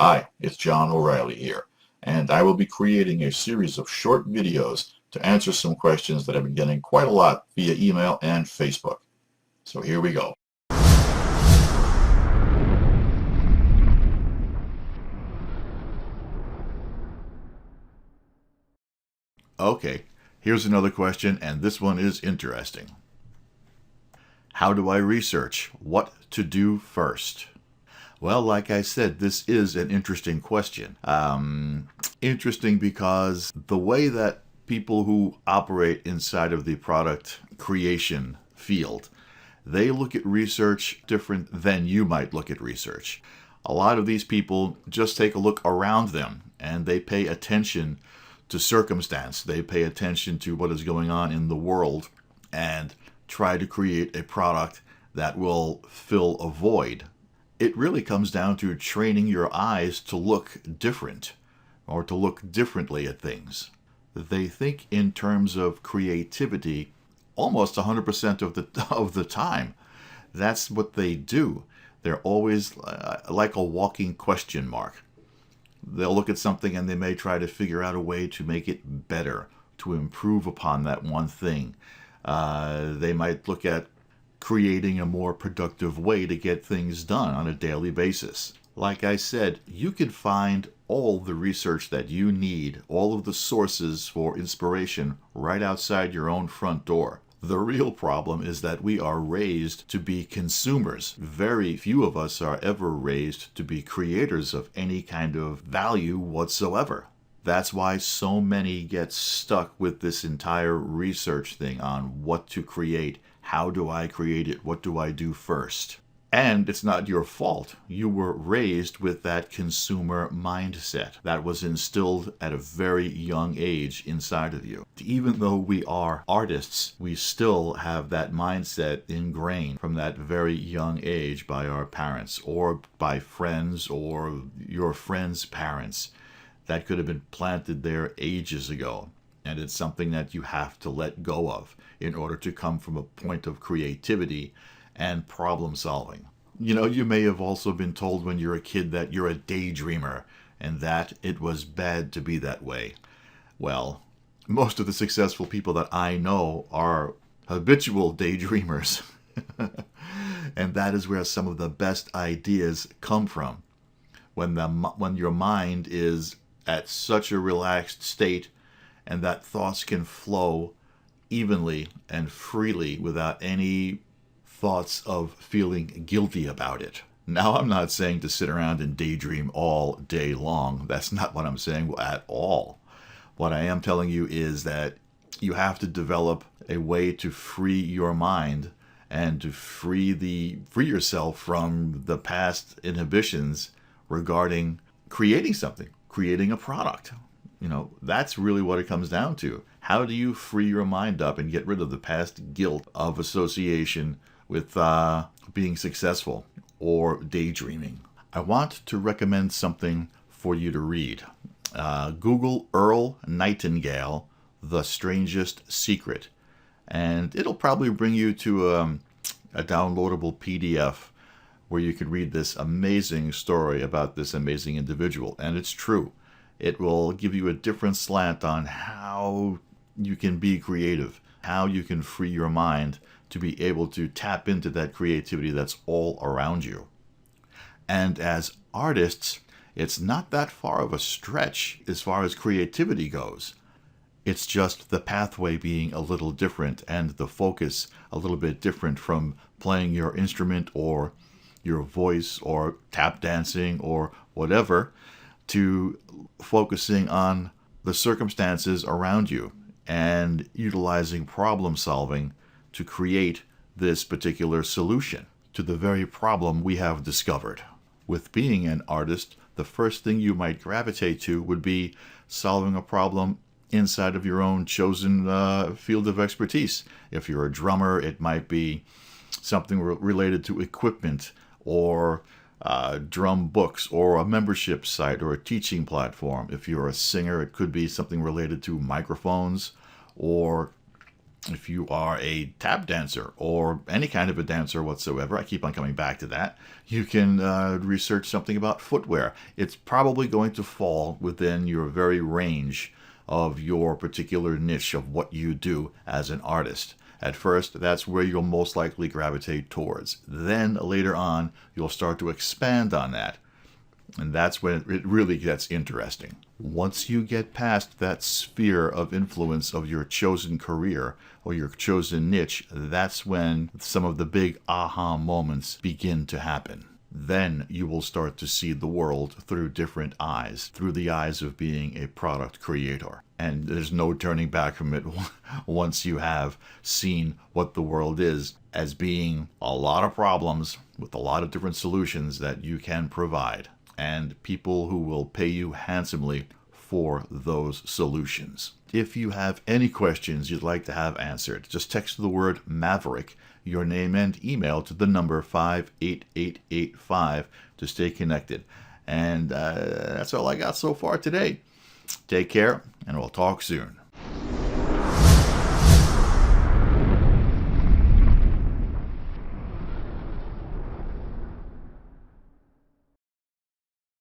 Hi, it's John O'Reilly here, and I will be creating a series of short videos to answer some questions that I've been getting quite a lot via email and Facebook. So here we go. Okay, here's another question, and this one is interesting. How do I research what to do first? Well, like I said, this is an interesting question. Interesting because the way that people who operate inside of the product creation field, they look at research different than you might look at research. A lot of these people just take a look around them and they pay attention to circumstance. They pay attention to what is going on in the world and try to create a product that will fill a void. It really comes down to training your eyes to look different or to look differently at things. They think in terms of creativity almost 100% of the time. That's what they do. They're always like a walking question mark. They'll look at something and they may try to figure out a way to make it better, to improve upon that one thing. They might look at creating a more productive way to get things done on a daily basis. Like I said, you can find all the research that you need, all of the sources for inspiration right outside your own front door. The real problem is that we are raised to be consumers. Very few of us are ever raised to be creators of any kind of value whatsoever. That's why so many get stuck with this entire research thing on what to create. How do I create it? What do I do first? And it's not your fault. You were raised with that consumer mindset that was instilled at a very young age inside of you. Even though we are artists, we still have that mindset ingrained from that very young age by our parents or by friends or your friends' parents. That could have been planted there ages ago. And it's something that you have to let go of in order to come from a point of creativity and problem solving. You know, you may have also been told when you're a kid that you're a daydreamer and that it was bad to be that way. Well, most of the successful people that I know are habitual daydreamers. And that is where some of the best ideas come from. When your mind is at such a relaxed state and that thoughts can flow evenly and freely without any thoughts of feeling guilty about it. Now, I'm not saying to sit around and daydream all day long. That's not what I'm saying at all. What I am telling you is that you have to develop a way to free your mind and to free yourself from the past inhibitions regarding creating something, creating a product. You know, that's really what it comes down to. How do you free your mind up and get rid of the past guilt of association with being successful or daydreaming? I want to recommend something for you to read. Google Earl Nightingale, The Strangest Secret, and it'll probably bring you to a downloadable PDF where you can read this amazing story about this amazing individual. And it's true. It will give you a different slant on how you can be creative, how you can free your mind to be able to tap into that creativity that's all around you. And as artists, it's not that far of a stretch as far as creativity goes. It's just the pathway being a little different and the focus a little bit different from playing your instrument or your voice or tap dancing or whatever to focusing on the circumstances around you and utilizing problem solving to create this particular solution to the very problem we have discovered. With being an artist, the first thing you might gravitate to would be solving a problem inside of your own chosen field of expertise. If you're a drummer, it might be something related to equipment or drum books or a membership site or a teaching platform. If you're a singer, it could be something related to microphones or If you are a tap dancer or any kind of a dancer whatsoever, I keep on coming back to that, you can research something about footwear. It's probably going to fall within your very range of your particular niche of what you do as an artist. At first, that's where you'll most likely gravitate towards. Then later on, you'll start to expand on that. And that's when it really gets interesting. Once you get past that sphere of influence of your chosen career or your chosen niche, that's when some of the big aha moments begin to happen. Then you will start to see the world through different eyes, through the eyes of being a product creator. And there's no turning back from it once you have seen what the world is as being a lot of problems with a lot of different solutions that you can provide, and people who will pay you handsomely for those solutions. If you have any questions you'd like to have answered, just text the word Maverick, your name and email to the number 58885 to stay connected. And that's all I got so far today. Take care, and we'll talk soon.